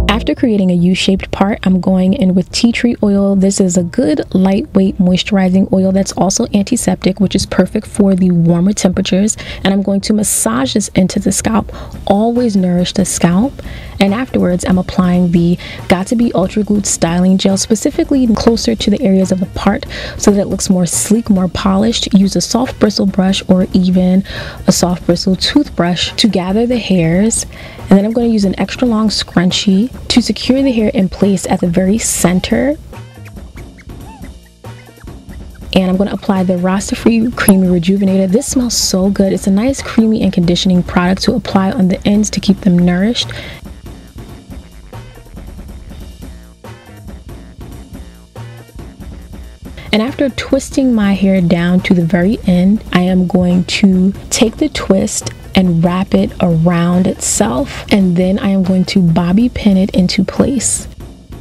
After creating a U-shaped part, I'm going in with tea tree oil. This is a good lightweight moisturizing oil that's also antiseptic, which is perfect for the warmer temperatures. And I'm going to massage this into the scalp, always nourish the scalp. And afterwards, I'm applying the Got2b Ultra Glued Styling Gel, specifically closer to the areas of the part so that it looks more sleek, more polished. Use a soft bristle brush or even a soft bristle toothbrush to gather the hairs. And then I'm going to use an extra long scrunchie to secure the hair in place at the very center. And I'm going to apply the Rastafri Creamy Rejuvenator. This smells so good. It's a nice creamy and conditioning product to apply on the ends to keep them nourished. And after twisting my hair down to the very end, I am going to take the twist and wrap it around itself, and then I am going to bobby pin it into place.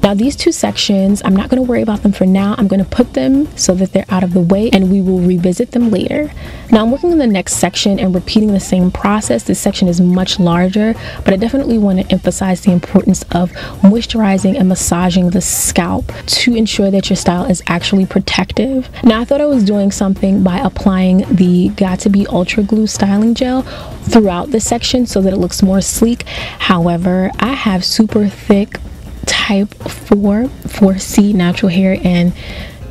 Now these two sections, I'm not going to worry about them for now. I'm going to put them so that they're out of the way and we will revisit them later. Now I'm working on the next section and repeating the same process. This section is much larger, but I definitely want to emphasize the importance of moisturizing and massaging the scalp to ensure that your style is actually protective. Now I thought I was doing something by applying the Got2b Ultra Glue Styling Gel throughout the section so that it looks more sleek. However, I have super thick type 4C natural hair, and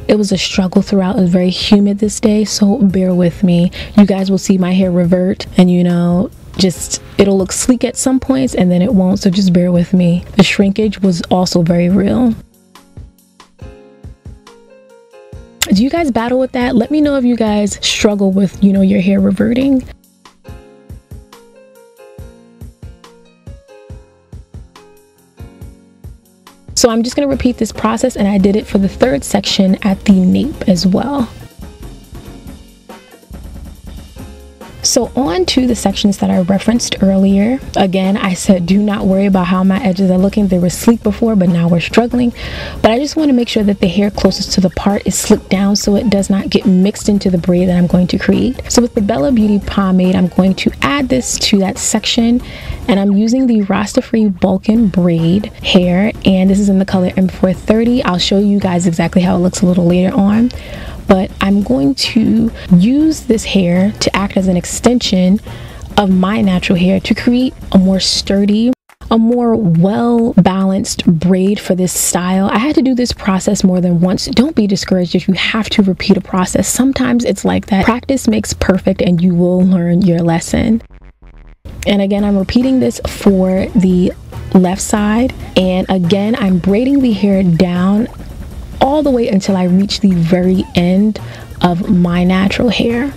it was a struggle throughout. It was very humid this day, so bear with me. You guys will see my hair revert, and you know, just it'll look sleek at some points and then it won't, so just bear with me. The shrinkage was also very real. Do you guys battle with that? Let me know if you guys struggle with, you know, your hair reverting. So I'm just going to repeat this process, and I did it for the third section at the nape as well. So on to the sections that I referenced earlier. Again, I said do not worry about how my edges are looking. They were sleek before, but now we're struggling. But I just want to make sure that the hair closest to the part is slicked down so it does not get mixed into the braid that I'm going to create. So with the Bella Beauty pomade, I'm going to add this to that section, and I'm using the Rastafri Bulkin Braid hair, and this is in the color M430. I'll show you guys exactly how it looks a little later on. But I'm going to use this hair to act as an extension of my natural hair to create a more sturdy, a more well-balanced braid for this style. I had to do this process more than once. Don't be discouraged if you have to repeat a process. Sometimes it's like that. Practice makes perfect, and you will learn your lesson. And again, I'm repeating this for the left side. And again, I'm braiding the hair down all the way until I reach the very end of my natural hair.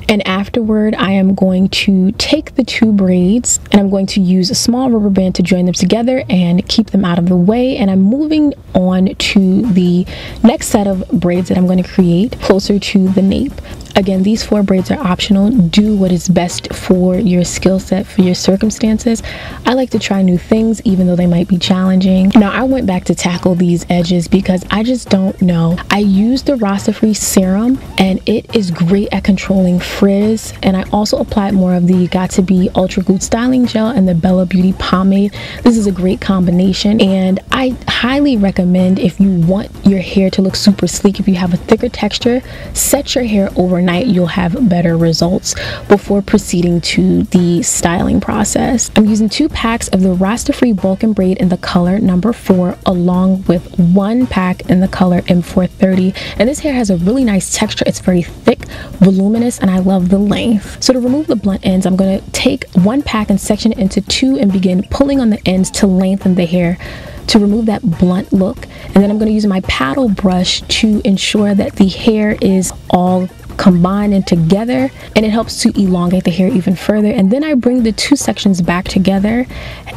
And afterward, I am going to take the two braids and I'm going to use a small rubber band to join them together and keep them out of the way. And I'm moving on to the next set of braids that I'm going to create closer to the nape. Again, these 4 braids are optional. Do what is best for your skill set, for your circumstances. I like to try new things, even though they might be challenging. Now, I went back to tackle these edges because I just don't know. I used the RastAfri Serum, and it is great at controlling frizz. And I also applied more of the Got2b Ultra Glued Styling Gel and the Bella Beauty Pomade. This is a great combination, and I highly recommend, if you want your hair to look super sleek, if you have a thicker texture, set your hair overnight. You'll have better results before proceeding to the styling process. I'm using 2 packs of the Rastafri Bulkin Braid in the color number 4, along with 1 pack in the color M430. And this hair has a really nice texture. It's very thick, voluminous, and I love the length. So to remove the blunt ends, I'm going to take 1 pack and section it into 2 and begin pulling on the ends to lengthen the hair to remove that blunt look. And then I'm going to use my paddle brush to ensure that the hair is all combine and together, and it helps to elongate the hair even further. And then I bring the two sections back together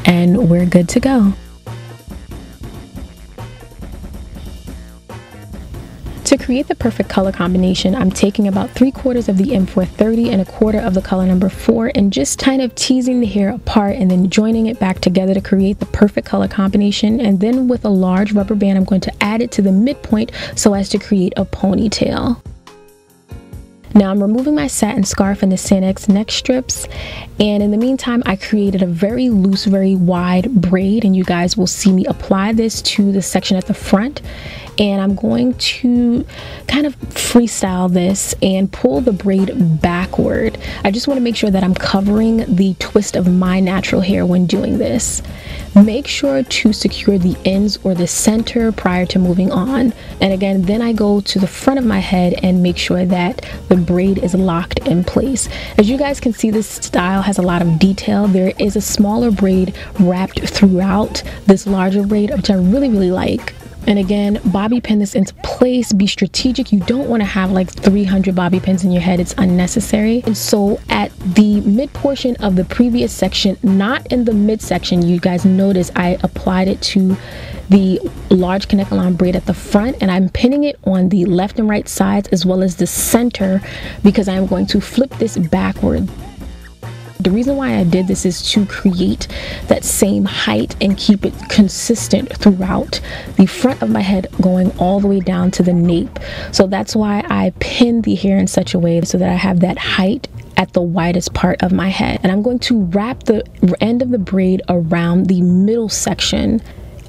and we're good to go. To create the perfect color combination, I'm taking about 3/4 of the M430 and 1/4 of the color number 4 and just kind of teasing the hair apart and then joining it back together to create the perfect color combination. And then with a large rubber band, I'm going to add it to the midpoint so as to create a ponytail. Now I'm removing my satin scarf and the Sanex neck strips, and in the meantime I created a very loose, very wide braid, and you guys will see me apply this to the section at the front. And I'm going to kind of freestyle this and pull the braid backward. I just want to make sure that I'm covering the twist of my natural hair when doing this. Make sure to secure the ends or the center prior to moving on. And again, then I go to the front of my head and make sure that the braid is locked in place. As you guys can see, this style has a lot of detail. There is a smaller braid wrapped throughout this larger braid, which I really like. And again, bobby pin this into place. Be strategic. You don't want to have like 300 bobby pins in your head. It's unnecessary. And so at the mid portion of the previous section, not in the mid section, you guys notice I applied it to the large Kanekalon braid at the front, and I'm pinning it on the left and right sides as well as the center because I'm going to flip this backward. The reason why I did this is to create that same height and keep it consistent throughout the front of my head going all the way down to the nape. So that's why I pin the hair in such a way so that I have that height at the widest part of my head. And I'm going to wrap the end of the braid around the middle section.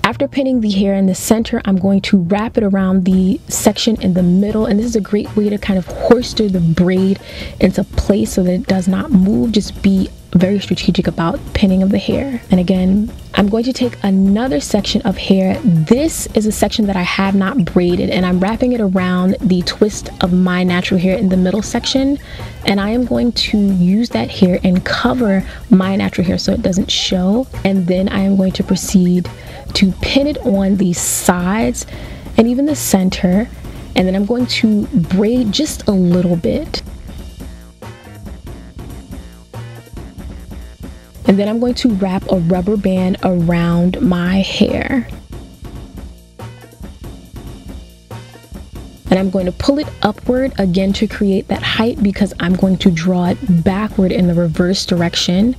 After pinning the hair in the center, I'm going to wrap it around the section in the middle, and this is a great way to kind of hoister the braid into place so that it does not move. Just be very strategic about pinning of the hair. And again, I'm going to take another section of hair. This is a section that I have not braided, and I'm wrapping it around the twist of my natural hair in the middle section, and I am going to use that hair and cover my natural hair so it doesn't show. And then I am going to proceed to pin it on the sides and even the center, and then I'm going to braid just a little bit. And then I'm going to wrap a rubber band around my hair. And I'm going to pull it upward again to create that height because I'm going to draw it backward in the reverse direction.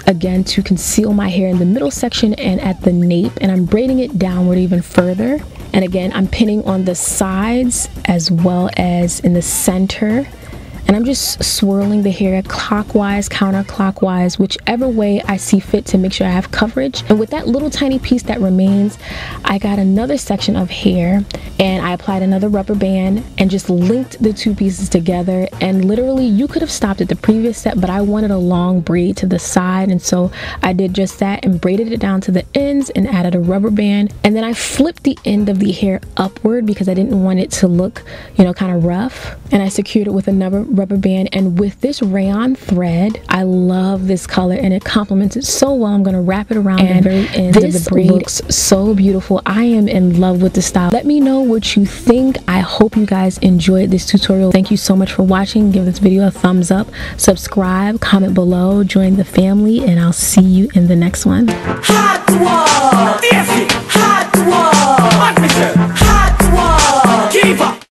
Again, to conceal my hair in the middle section and at the nape, and I'm braiding it downward even further. And again, I'm pinning on the sides as well as in the center. And I'm just swirling the hair clockwise, counterclockwise, whichever way I see fit to make sure I have coverage. And with that little tiny piece that remains, I got another section of hair and I applied another rubber band and just linked the two pieces together. And literally, you could have stopped at the previous step, but I wanted a long braid to the side, and so I did just that and braided it down to the ends and added a rubber band. And then I flipped the end of the hair upward because I didn't want it to look, you know, kind of rough. And I secured it with another rubber band, and with this rayon thread, I love this color and it complements it so well. I'm going to wrap it around the very end of the braid. Looks so beautiful. I am in love with the style. Let me know what you think. I hope you guys enjoyed this tutorial. Thank you so much for watching. Give this video a thumbs up, subscribe, comment below, join the family, and I'll see you in the next one. Hot one! Hot one!